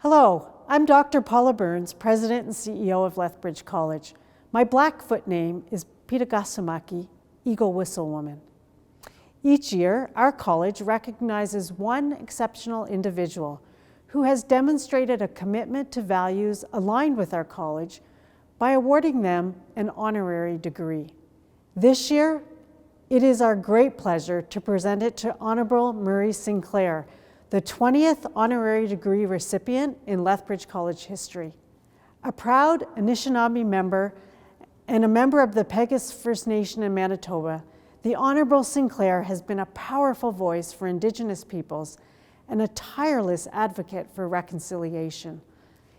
Hello, I'm Dr. Paula Burns, President and CEO of Lethbridge College. My Blackfoot name is Pitagasumaki, Eagle Whistle Woman. Each year, our college recognizes one exceptional individual who has demonstrated a commitment to values aligned with our college by awarding them an honorary degree. This year, it is our great pleasure to present it to Honourable Murray Sinclair, the 20th honorary degree recipient in Lethbridge College history. A proud Anishinaabe member and a member of the Peguis First Nation in Manitoba, the Honourable Sinclair has been a powerful voice for Indigenous peoples and a tireless advocate for reconciliation.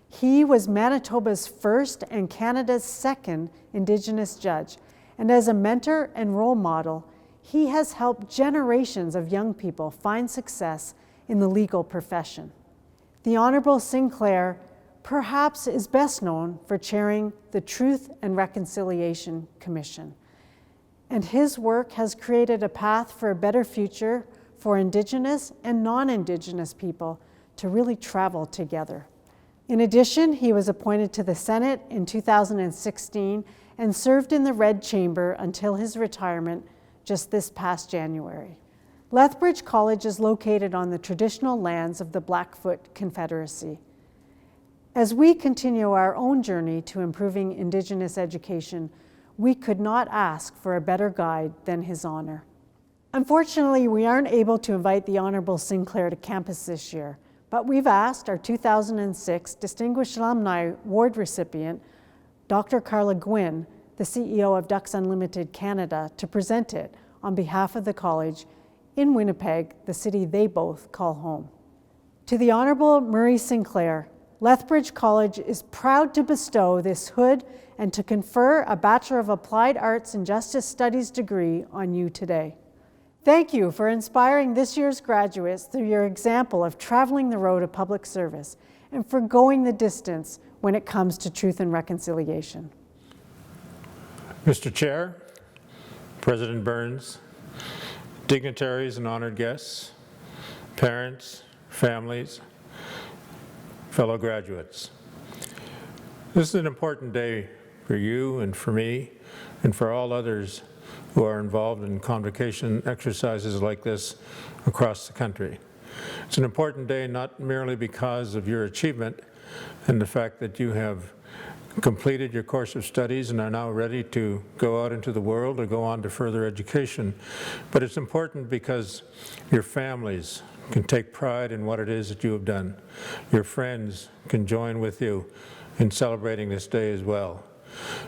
He was Manitoba's first and Canada's second Indigenous judge, and as a mentor and role model, he has helped generations of young people find success in the legal profession. The Honourable Sinclair perhaps is best known for chairing the Truth and Reconciliation Commission, and his work has created a path for a better future for Indigenous and non-Indigenous people to really travel together. In addition, he was appointed to the Senate in 2016 and served in the Red Chamber until his retirement just this past January. Lethbridge College is located on the traditional lands of the Blackfoot Confederacy. As we continue our own journey to improving Indigenous education, we could not ask for a better guide than His Honor. Unfortunately, we aren't able to invite the Honourable Sinclair to campus this year, but we've asked our 2006 Distinguished Alumni Award recipient, Dr. Carla Gwynn, the CEO of Ducks Unlimited Canada, to present it on behalf of the college in Winnipeg, the city they both call home. To the Honourable Murray Sinclair, Lethbridge College is proud to bestow this hood and to confer a Bachelor of Applied Arts and Justice Studies degree on you today. Thank you for inspiring this year's graduates through your example of traveling the road of public service and for going the distance when it comes to truth and reconciliation. Mr. Chair, President Burns, dignitaries and honored guests, parents, families, fellow graduates. This is an important day for you and for me and for all others who are involved in convocation exercises like this across the country. It's an important day not merely because of your achievement and the fact that you have completed your course of studies and are now ready to go out into the world or go on to further education. But it's important because your families can take pride in what it is that you have done. Your friends can join with you in celebrating this day as well,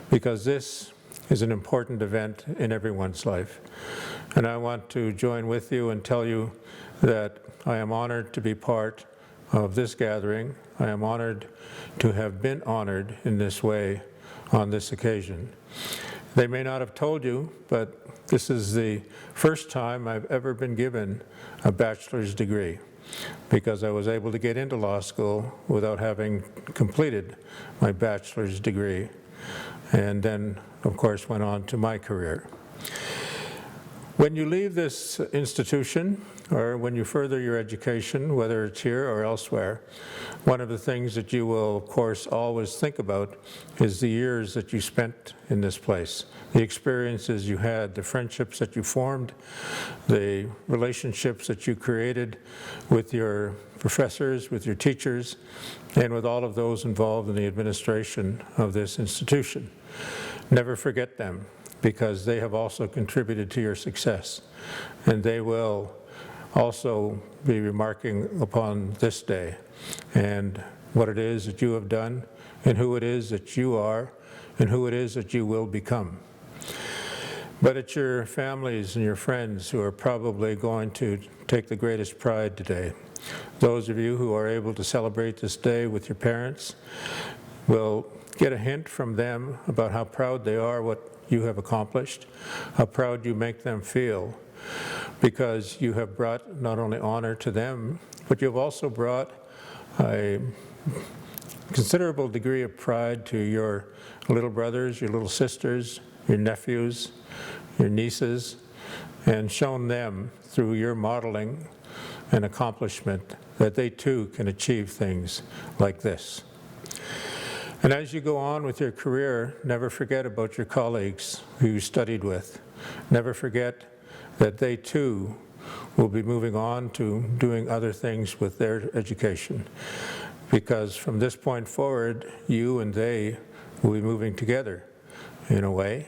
because this is an important event in everyone's life. And I want to join with you and tell you that I am honored to be part of this gathering. I am honored to have been honored in this way on this occasion. They may not have told you, but this is the first time I've ever been given a bachelor's degree, because I was able to get into law school without having completed my bachelor's degree, and then, of course, went on to my career. When you leave this institution, or when you further your education, whether it's here or elsewhere, one of the things that you will, of course, always think about is the years that you spent in this place, the experiences you had, the friendships that you formed, the relationships that you created with your professors, with your teachers, and with all of those involved in the administration of this institution. Never forget them, because they have also contributed to your success, and they will also be remarking upon this day and what it is that you have done and who it is that you are and who it is that you will become. But it's your families and your friends who are probably going to take the greatest pride today. Those of you who are able to celebrate this day with your parents will get a hint from them about how proud they are what you have accomplished, how proud you make them feel, because you have brought not only honor to them, but you've also brought a considerable degree of pride to your little brothers, your little sisters, your nephews, your nieces, and shown them through your modeling and accomplishment that they too can achieve things like this. And as you go on with your career, never forget about your colleagues who you studied with. Never forget that they too will be moving on to doing other things with their education. Because from this point forward, you and they will be moving together in a way.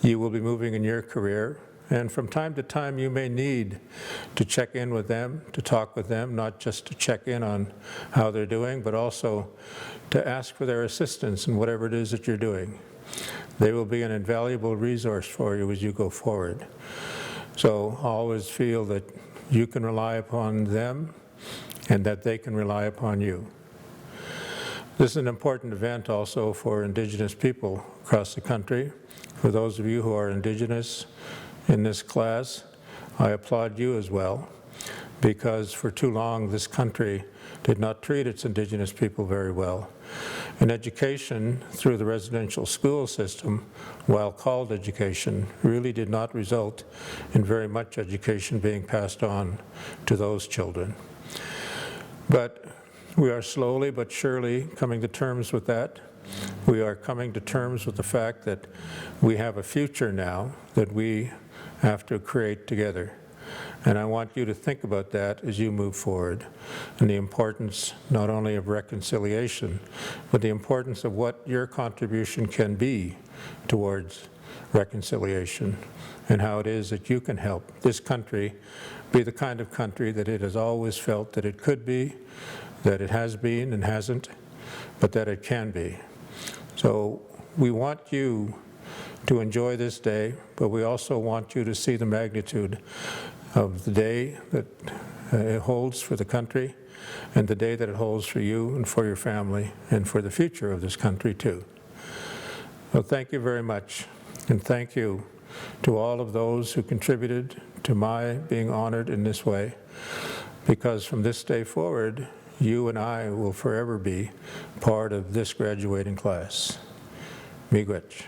You will be moving in your career, and from time to time you may need to check in with them, to talk with them, not just to check in on how they're doing, but also to ask for their assistance in whatever it is that you're doing. They will be an invaluable resource for you as you go forward. So always feel that you can rely upon them and that they can rely upon you. This is an important event also for Indigenous people across the country. For those of you who are Indigenous in this class, I applaud you as well, because for too long this country did not treat its Indigenous people very well. And education through the residential school system, while called education, really did not result in very much education being passed on to those children. But we are slowly but surely coming to terms with that. We are coming to terms with the fact that we have a future now that we have to create together. And I want you to think about that as you move forward, and the importance not only of reconciliation, but the importance of what your contribution can be towards reconciliation, and how it is that you can help this country be the kind of country that it has always felt that it could be, that it has been and hasn't, but that it can be. So we want you to enjoy this day, but we also want you to see the magnitude of the day that it holds for the country, and the day that it holds for you and for your family and for the future of this country too. So thank you very much, and thank you to all of those who contributed to my being honored in this way, because from this day forward, you and I will forever be part of this graduating class. Miigwech.